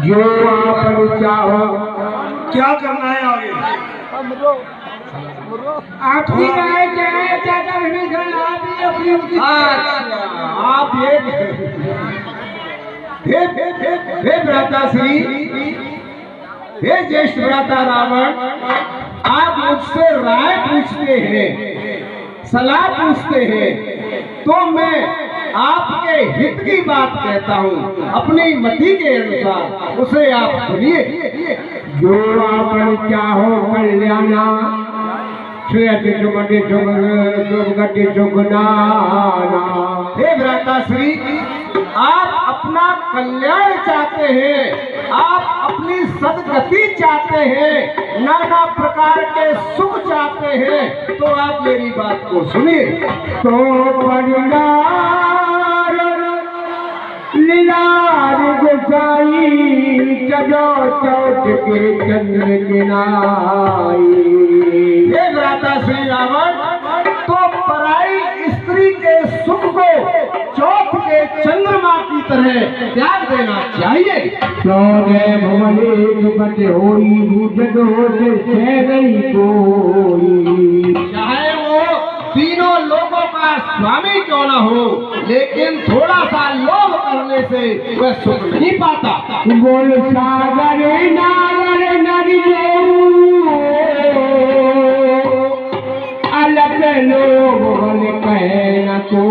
जो आप चाहो। क्या करना है आगे? आपकी राय क्या है? ज्यादा हमेशा आप ही अपनी आप हे भ्राताश्री, हे ज्येष्ठ भ्राता रावण, आप मुझसे राय पूछते हैं, सलाह पूछते हैं, तो मैं आपके हित की बात कहता हूँ, अपनी मति के अनुसार उसे आप सुनिए। जो आप चाहो कल्याणा श्रेयस सुमति सुगति सुगनाना। हे भ्राताश्री, आप अपना कल्याण चाहते हैं, आप अपनी सदगति चाहते हैं, नाना प्रकार के सुख चाहते हैं, तो आप मेरी बात को सुनिए। तो परिणार लीलार गुसाई चलो चौथ के चंद्र गिनाई। हे भ्राताश्री रावण, तो पराई स्त्री के सुख को चौथ के चंद्रमा की तरह त्याग देना चाहिए। सोने भवने सुपति होई भूजद होते से नहीं कोई। चाहे वो तीनों लोगों का स्वामी क्यों न हो, लेकिन थोड़ा सा लोभ करने से वह सुख नहीं पाता। बोल सागर नागर नरियो अलग लोग बोल कहे न तो।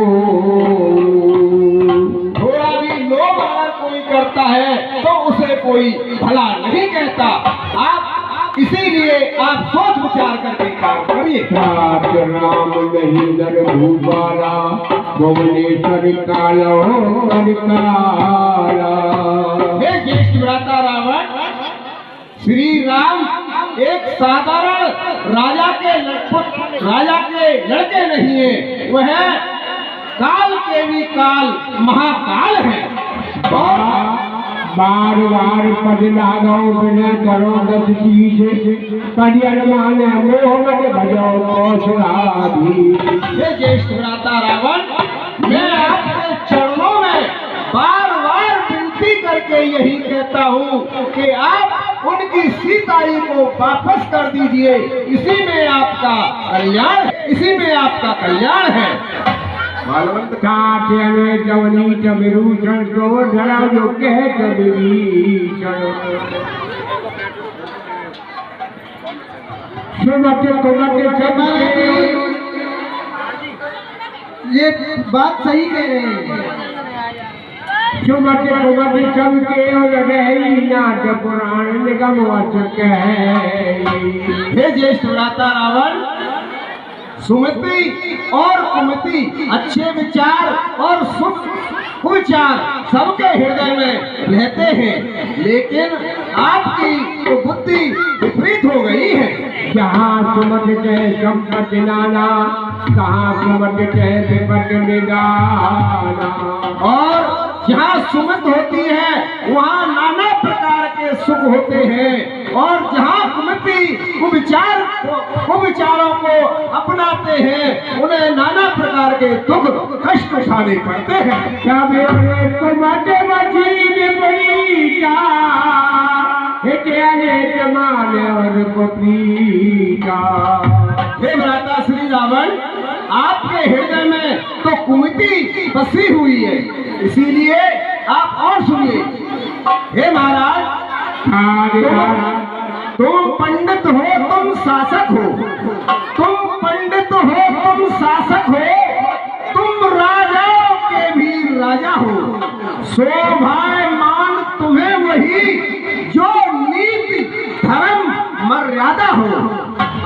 थोड़ा भी लोभ अगर कोई करता है तो उसे कोई भला नहीं कहता। आप इसीलिए आप सोच विचार करके काम करिए। राम नहीं नर भूपाला भुवनेश्वर कालो काला। हे ज्येष्ठ भ्राता रावण, श्री राम एक साधारण राजा के लड़के नहीं है, वह काल के भी काल महाकाल है। बार बार पद लागो बिना करो दस चीज करियर माने मोह मत भजो कौशलाधि। हे ज्येष्ठ भ्राता रावण, मैं आपके चरणों में बार बार विनती करके यही कहता हूँ कि आप उनकी सीताई को वापस कर दीजिए। इसी में आपका कल्याण है। बलवंत काटे में जवनी जमिरूषण को धरा जो कह जमिरीषण। सुमत कुमत चमके। ये बात सही कह रहे हैं। सुमत कुमत चमके और रही नाट पुराण निगम वचक है। हे ज्येष्ठ भ्राता रावण, सुमति और कुमति अच्छे विचार और कुविचार सबके हृदय में रहते हैं, लेकिन आपकी तो बुद्धि विपरीत हो गई है। जहाँ सुमत चाहे संपत्ति नाना, कहाँ सुमत चाहे विपत निदाना। और जहाँ सुमत होती है वहाँ नाना प्रकार के सुख होते हैं, और जहाँ कुमति कुविचारों को अपनाते हैं उन्हें नाना प्रकार के दुख कष्ट उठाने पड़ते हैं। हे भ्राता श्री रावण, आपके हृदय में तो कुमति बसी हुई है, इसीलिए आप और सुनिए। हे महाराज, तुम पंडित हो, तुम शासक हो, तुम पंडित हो, तुम शासक हो, तुम राजाओं के भी राजा हो। शोभायमान तुम्हें वही जो नीति धर्म मर्यादा हो।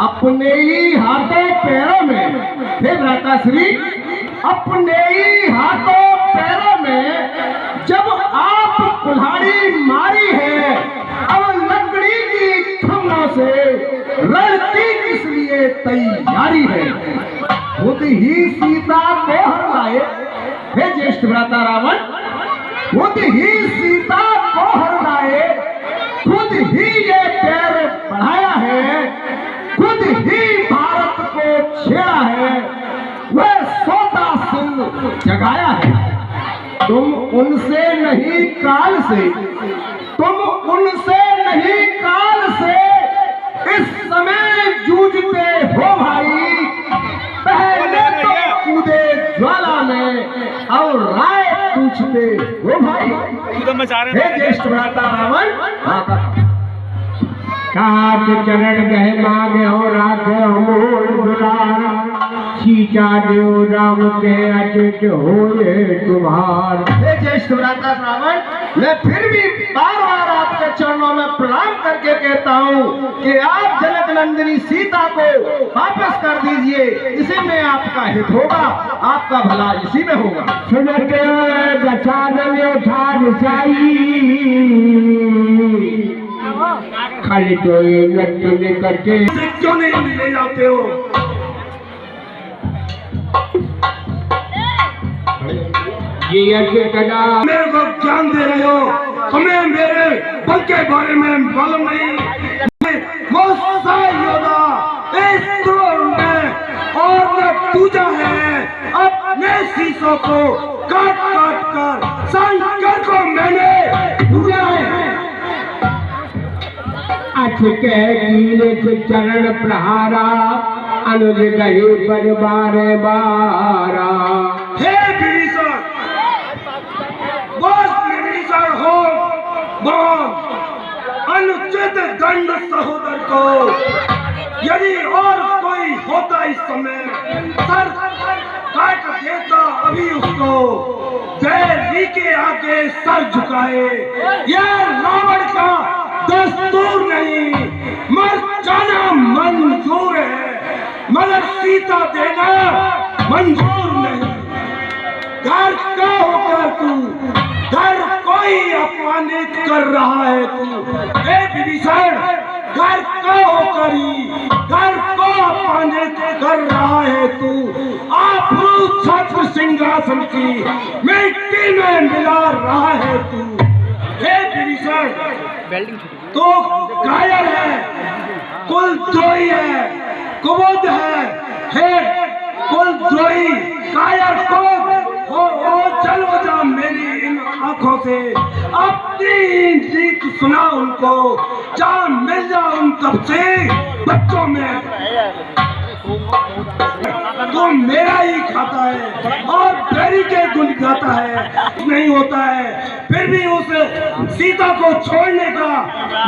अपने ही हाथों पैरों में, हे भ्राताश्री, अपने ही हाथों पैरों में जब आप कुल्हाड़ी मारी है, अब लकड़ी की खम्भों से रणती किस लिए तैयारी है। खुद ही सीता को हर लाए, हे ज्येष्ठ भ्राता रावण, खुद ही सीता को हर लाए, खुद ही ये पैर बढ़ाया है, खुद ही भारत को छेड़ा है, वह सोता सिंह जगाया है। तुम उनसे नहीं काल से तुम उनसे नहीं काल से इस समय जूझते हो भाई। पहले तो कूदे ज्वाला में और राय पूछते हो भाई। हे ज्येष्ठ भ्राता रावण, काट चरण गह मांगे हो राखे मोर दुलार, सीता देव राम के अचित होए तुम्हार। हे ज्येष्ठ भ्राता रावण, मैं फिर भी बार बार आपके चरणों में प्रणाम करके कहता हूँ कि आप जनक नंदिनी सीता को वापस कर दीजिए। इसी में आपका हित होगा, आपका भला इसी में होगा। सुनत गचानन उठा दिशाई, खाली तो ये नृत्य करके क्यों नहीं ले जाते हो? ये ऐसे कदा मेरे को ज्ञान दे रहे हो, तुम्हें मेरे बल के बारे में मालूम नहीं। वो योद्धा इस द्रोण में और न पूजा है अपने शीशों को काट काट कर शंकर को मैंने पूजा है। अच के कीले से चरण प्रहारा, अनुज गहे पर बारे बारा। हे विभीषण, विभीषण हो अनुचित दंड सहोदर को। यदि और कोई होता इस समय सर काट देता अभी उसको। देवी के आगे सर झुकाए यह रावण का दस्तूर नहीं, मर जाना मंजूर है मगर सीता देना मंजूर नहीं। घर का होकर तू घर कोई अपमानित कर रहा है तू। हे विभीषण, घर का होकर ही घर को अपमानित कर रहा है तू। आप छत्र सिंहासन की मिट्टी में मिला रहा है तू। हे विभीषण, तो कायर है, कुलद्रोही है, कुबोध है कुलद्रोही कायर को चलो जा मेरी इन आंखों से अपनी रीत सुना उनको। जान मिल जा उन कब से बच्चों में। तो मेरा ही खाता है और बेरी के गुण गाता है, नहीं होता है फिर भी उस सीता को छोड़ने का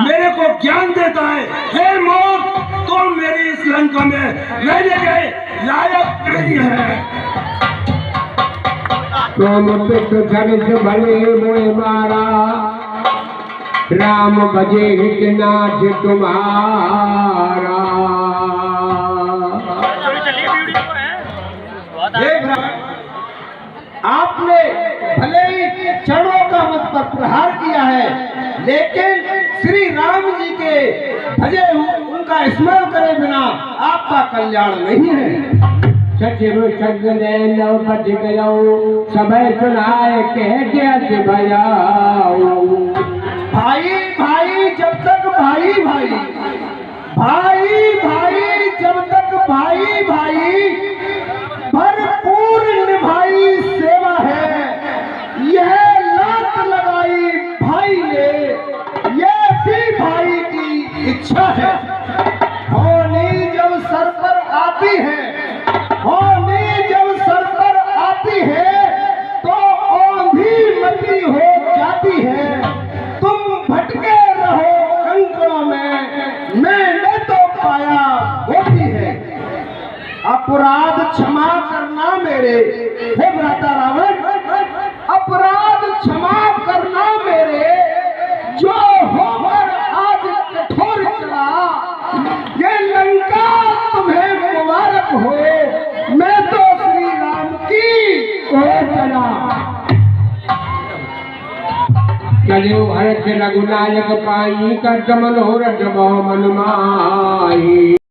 मेरे को ज्ञान देता है। हे मौत, तो मेरी इस लंका में रहने के लायक नहीं है। तुम पित धनुष भले मोए मारा, राम भजे हित नाथ तुम्हारा। आपने भले ही चरणों का मुझ पर प्रहार किया है, लेकिन श्री राम जी के भजे उनका स्मरण करे बिना आपका कल्याण नहीं है। सचिव सगले नव बज गयो, समय सुनाए कह दिया भयाओ। भाई भाई जब तक भाई भाई भाई भाई जब तक भाई भाई भरपूर निभाई सेवा है। यह लात लगाई भाई ने, यह भी भाई की इच्छा है। होनी जब सर पर आती है, होनी जब सर पर आती है तो औंधी मती हो जाती है। तुम भटके रहो कंकड़ों में, मैंने तो पाया होती है। अपराध क्षमा करना मेरे, हे भ्राता रावण, अपराध क्षमा करना मेरे। जो होकर आज कठोर चढ़ा, ये लंका तुम्हें मुबारक हो। मैं तो श्री राम की ओर चला। चलो हर्ष रघुनायक पाई, कर मन हो रज मन माही।